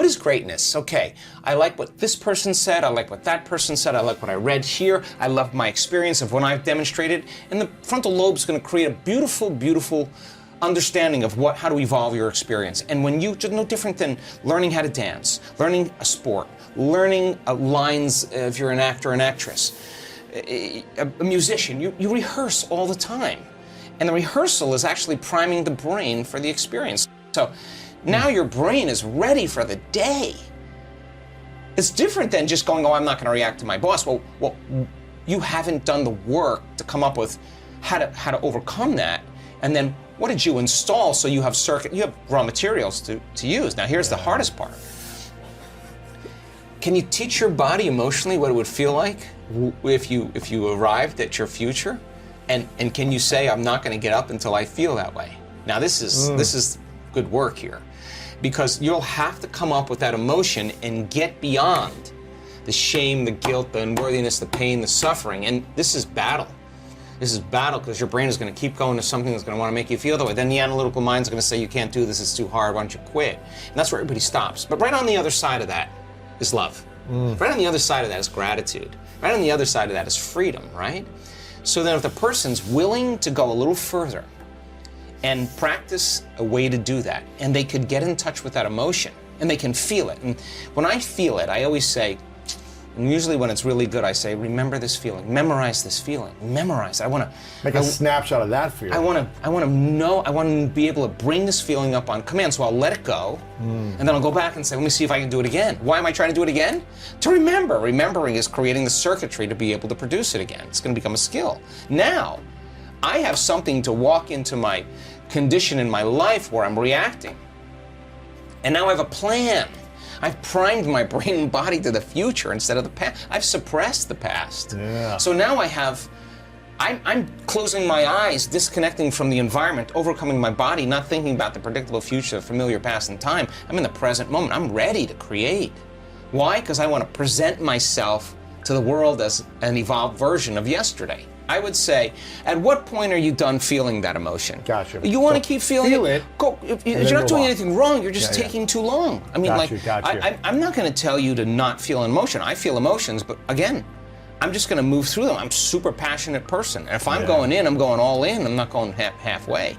is greatness? Okay, I like what this person said, I like what that person said, I like what I read here, I love my experience of when I've demonstrated, and the frontal lobe is going to create a beautiful, beautiful understanding of how to evolve your experience. And when you, just no different than learning how to dance, learning a sport, learning lines if you're an actor or an actress, a musician, you rehearse all the time. And the rehearsal is actually priming the brain for the experience. So now your brain is ready for the day. It's different than just going, oh, I'm not going to react to my boss. Well, you haven't done the work to come up with how to overcome that. And then what did you install so you have raw materials to use? Now here's the hardest part. Can you teach your body emotionally what it would feel like if you arrived at your future? And can you say, I'm not going to get up until I feel that way? Now this is good work here, because you'll have to come up with that emotion and get beyond the shame, the guilt, the unworthiness, the pain, the suffering. And this is battle. This is battle, because your brain is going to keep going to something that's going to want to make you feel that way. Then the analytical mind is going to say, you can't do this, it's too hard, why don't you quit? And that's where everybody stops. But right on the other side of that is love. Right on the other side of that is gratitude. Right on the other side of that is freedom, right? So then if the person's willing to go a little further and practice a way to do that, and they could get in touch with that emotion, and they can feel it. And when I feel it, I always say, and usually when it's really good, I say, remember this feeling, memorize this feeling, memorize it. I want to make a snapshot of that feeling. I want to know, I want to be able to bring this feeling up on command, so I'll let it go, and then I'll go back and say, let me see if I can do it again. Why am I trying to do it again? To remember. Remembering is creating the circuitry to be able to produce it again. It's going to become a skill. Now, I have something to walk into my condition in my life where I'm reacting. And now I have a plan. I've primed my brain and body to the future instead of the past. I've suppressed the past. Yeah. So now I'm closing my eyes, disconnecting from the environment, overcoming my body, not thinking about the predictable future, the familiar past and time. I'm in the present moment. I'm ready to create. Why? Because I want to present myself to the world as an evolved version of yesterday. I would say, at what point are you done feeling that emotion? Gotcha. You want to keep feeling it. Go. If you're not doing anything wrong, you're just taking too long. I mean, I'm not going to tell you to not feel an emotion. I feel emotions, but again, I'm just going to move through them. I'm a super passionate person. And if I'm going in, I'm going all in. I'm not going halfway.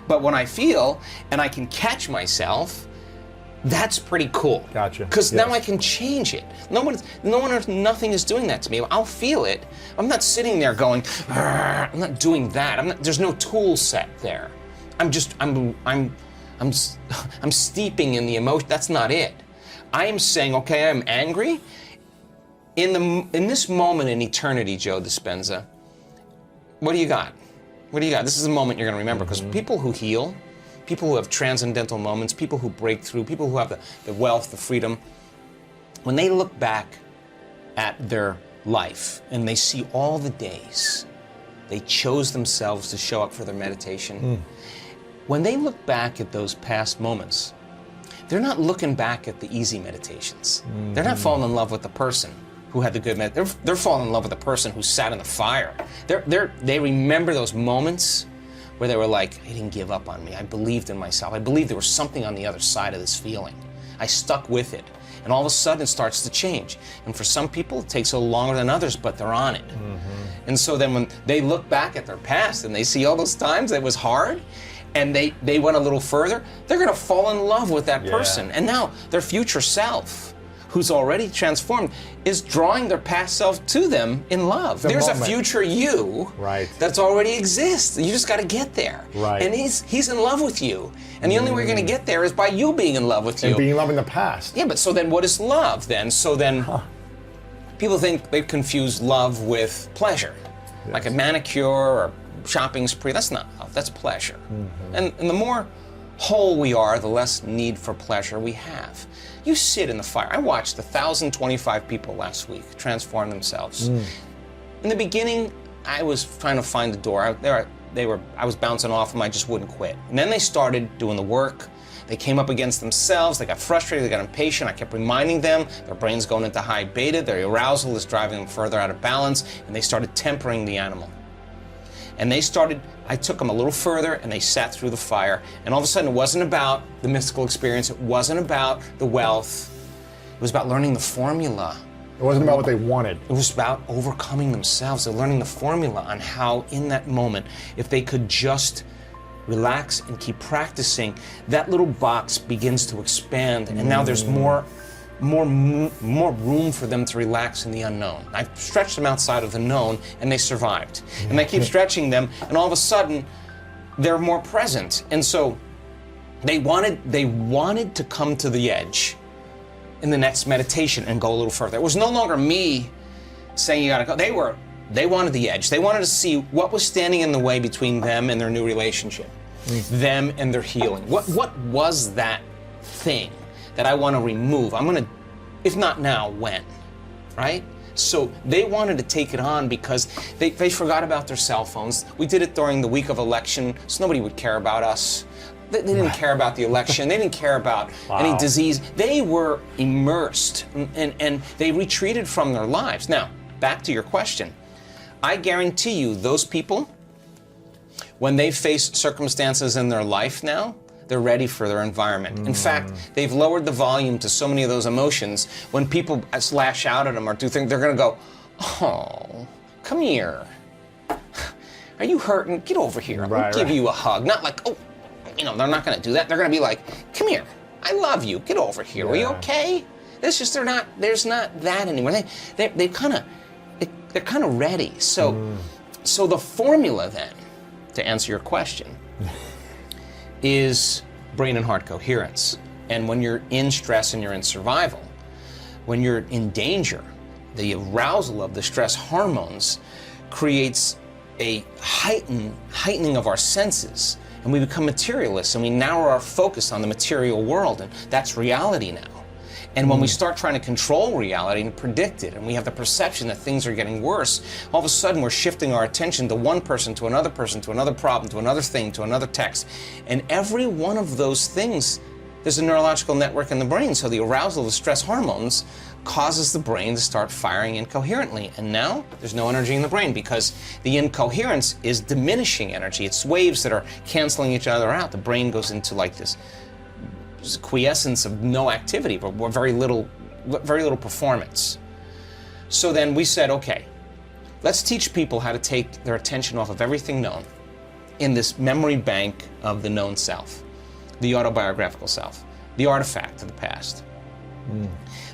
But when I feel, and I can catch myself, that's pretty cool. Gotcha. Because now I can change it. Nothing is doing that to me. I'll feel it. I'm not sitting there going, I'm not doing that. There's no tool set there. I'm steeping in the emotion. That's not it. I am saying, okay, I'm angry. In this moment in eternity, Joe Dispenza, what do you got? What do you got? This is a moment you're going to remember, because people who heal, people who have transcendental moments, people who break through, people who have the wealth, the freedom, when they look back at their life and they see all the days they chose themselves to show up for their meditation, when they look back at those past moments, they're not looking back at the easy meditations. They're not falling in love with the person who had the good meditation. They're falling in love with the person who sat in the fire. They remember those moments where they were like, I didn't give up on me. I believed in myself. I believed there was something on the other side of this feeling. I stuck with it. And all of a sudden it starts to change. And for some people it takes a little longer than others, but they're on it. And so then when they look back at their past and they see all those times it was hard, and they went a little further, they're gonna fall in love with that person. And now their future self, who's already transformed, is drawing their past self to them in love. There's a future you that's already exists. You just got to get there. And he's in love with you. And the only way you're going to get there is by you being in love with you. And being in love in the past. Yeah, but so then what is love then? So then people think they confuse love with pleasure. Like a manicure or shopping spree. That's not love, that's pleasure. And the more whole we are, the less need for pleasure we have. You sit in the fire. I watched 1,025 people last week transform themselves. In the beginning, I was trying to find the door. I was bouncing off them. I just wouldn't quit. And then they started doing the work. They came up against themselves. They got frustrated. They got impatient. I kept reminding them their brain's going into high beta. Their arousal is driving them further out of balance. And they started tempering the animal. And I took them a little further, and they sat through the fire. And all of a sudden, it wasn't about the mystical experience. It wasn't about the wealth. It was about learning the formula. It wasn't about what they wanted. It was about overcoming themselves. They're learning the formula on how, in that moment, if they could just relax and keep practicing, that little box begins to expand, and now there's more room for them to relax in the unknown. I've stretched them outside of the known, and they survived. And I keep stretching them, and all of a sudden, they're more present. And so they wanted to come to the edge in the next meditation and go a little further. It was no longer me saying you gotta go. They wanted the edge. They wanted to see what was standing in the way between them and their new relationship, them and their healing. What was that thing that I want to remove? I'm gonna, if not now, when, right? So they wanted to take it on because they forgot about their cell phones. We did it during the week of election, so nobody would care about us. They didn't care about the election. They didn't care about any disease. They were immersed and they retreated from their lives. Now, back to your question. I guarantee you those people, when they face circumstances in their life now, they're ready for their environment. In fact, they've lowered the volume to so many of those emotions. When people lash out at them or do things, they're gonna go, oh, come here. Are you hurting? Get over here. I'll give you a hug. Not like, oh, you know, they're not gonna do that. They're gonna be like, come here. I love you. Get over here. Are you okay? It's just there's not that anymore. They're kind of ready. So the formula then, to answer your question, is brain and heart coherence. And when you're in stress and you're in survival, when you're in danger, the arousal of the stress hormones creates a heightening of our senses, and we become materialists, and we narrow our focus on the material world, and that's reality now. And when we start trying to control reality and predict it, and we have the perception that things are getting worse, all of a sudden we're shifting our attention to one person, to another problem, to another thing, to another text. And every one of those things, there's a neurological network in the brain. So the arousal of the stress hormones causes the brain to start firing incoherently. And now there's no energy in the brain because the incoherence is diminishing energy. It's waves that are canceling each other out. The brain goes into like this quiescence of no activity, but very little performance. So then we said, okay, let's teach people how to take their attention off of everything known in this memory bank of the known self, the autobiographical self, the artifact of the past.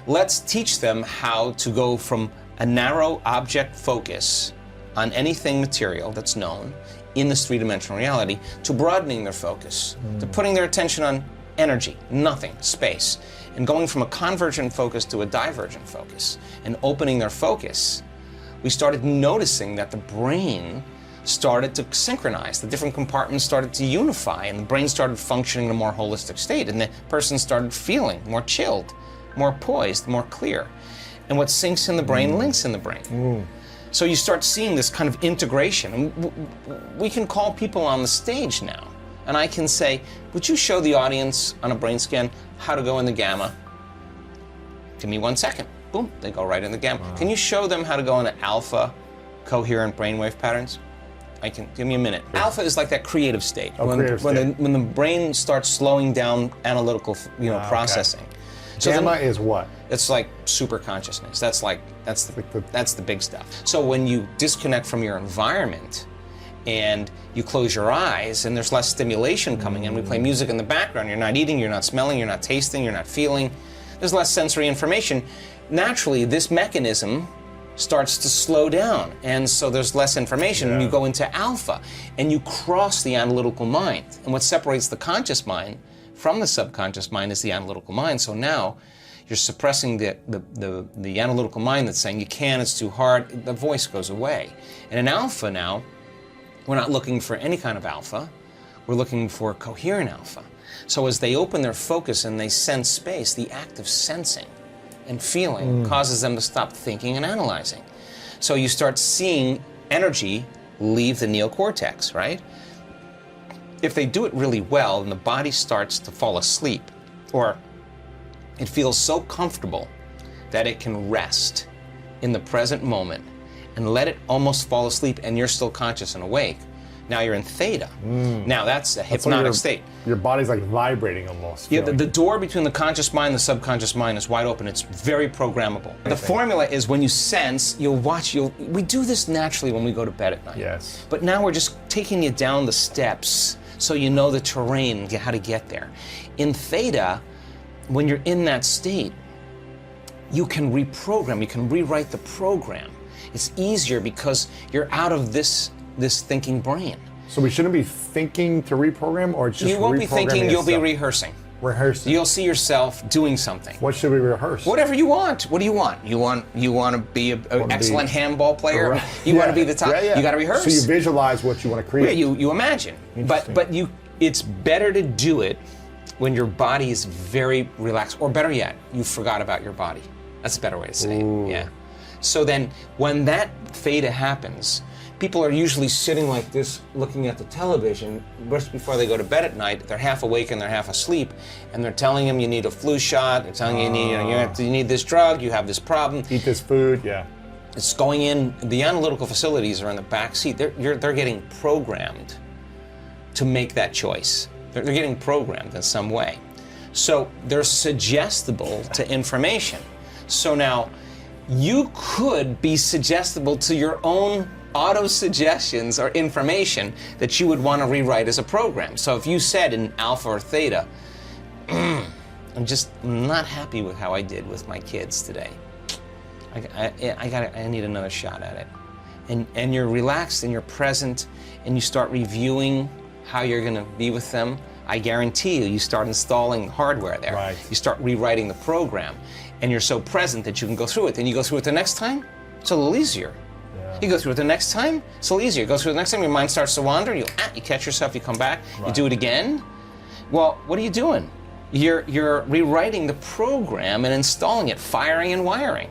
Let's teach them how to go from a narrow object focus on anything material that's known in this three-dimensional reality to broadening their focus, to putting their attention on energy, nothing, space, and going from a convergent focus to a divergent focus and opening their focus. We started noticing that the brain started to synchronize, the different compartments started to unify, and the brain started functioning in a more holistic state, and the person started feeling more chilled, more poised, more clear. And what sinks in the brain links in the brain. So you start seeing this kind of integration. And we can call people on the stage now, and I can say, would you show the audience on a brain scan how to go in the gamma? Give me 1 second. Boom, they go right in the gamma. Can you show them how to go into alpha, coherent brainwave patterns? Give me a minute. Alpha is like that creative state. When the brain starts slowing down analytical processing. So gamma is what? It's like super consciousness. That's the big stuff. So when you disconnect from your environment and you close your eyes and there's less stimulation coming in, we play music in the background, you're not eating, you're not smelling, you're not tasting, you're not feeling, there's less sensory information. Naturally, this mechanism starts to slow down, and so there's less information, and you go into alpha, and you cross the analytical mind. And what separates the conscious mind from the subconscious mind is the analytical mind. So now you're suppressing the analytical mind that's saying you can't, it's too hard, the voice goes away. And in alpha now, we're not looking for any kind of alpha, we're looking for coherent alpha. So as they open their focus and they sense space, the act of sensing and feeling causes them to stop thinking and analyzing. So you start seeing energy leave the neocortex, right? If they do it really well and the body starts to fall asleep, or it feels so comfortable that it can rest in the present moment and let it almost fall asleep and you're still conscious and awake, Now you're in theta. Now that's a That's like hypnotic state. Your body's like vibrating almost. Yeah, feeling. the door between the conscious mind and the subconscious mind is wide open. It's very programmable. The formula is when you sense, we do this naturally when we go to bed at night. Yes. But now we're just taking you down the steps so you know the terrain, how to get there. In theta, when you're in that state, you can reprogram, you can rewrite the program. It's easier because you're out of this thinking brain. So we shouldn't be thinking to reprogram, or just You won't be thinking, you'll be rehearsing. rehearsing. You'll see yourself doing something. What should we rehearse? Whatever you want. What do you want? You want to be an excellent handball player? Right. You want to be the top? Yeah, yeah. You got to rehearse. So you visualize what you want to create. Yeah, you imagine. But it's better to do it when your body is very relaxed, or better yet, you forgot about your body. That's a better way to say it. Yeah. So then, when that theta happens, people are usually sitting like this, looking at the television just before they go to bed at night. They're half awake and they're half asleep, and they're telling them you need a flu shot. They're telling you need this drug. You have this problem. Eat this food. Yeah. It's going in. The analytical facilities are in the back seat. They're getting programmed to make that choice. They're getting programmed in some way. So they're suggestible to information. So now you could be suggestible to your own auto-suggestions or information that you would want to rewrite as a program. So if you said in alpha or theta, I'm just not happy with how I did with my kids today. I need another shot at it. And you're relaxed and you're present and you start reviewing how you're going to be with them. I guarantee you start installing hardware there. Right. You start rewriting the program, and you're so present that you can go through it. Then you go through it the next time, it's a little easier. Yeah. You go through it the next time, it's a little easier. You go through it the next time, your mind starts to wander, you catch yourself, you come back, you do it again. Well, what are you doing? You're rewriting the program and installing it, firing and wiring.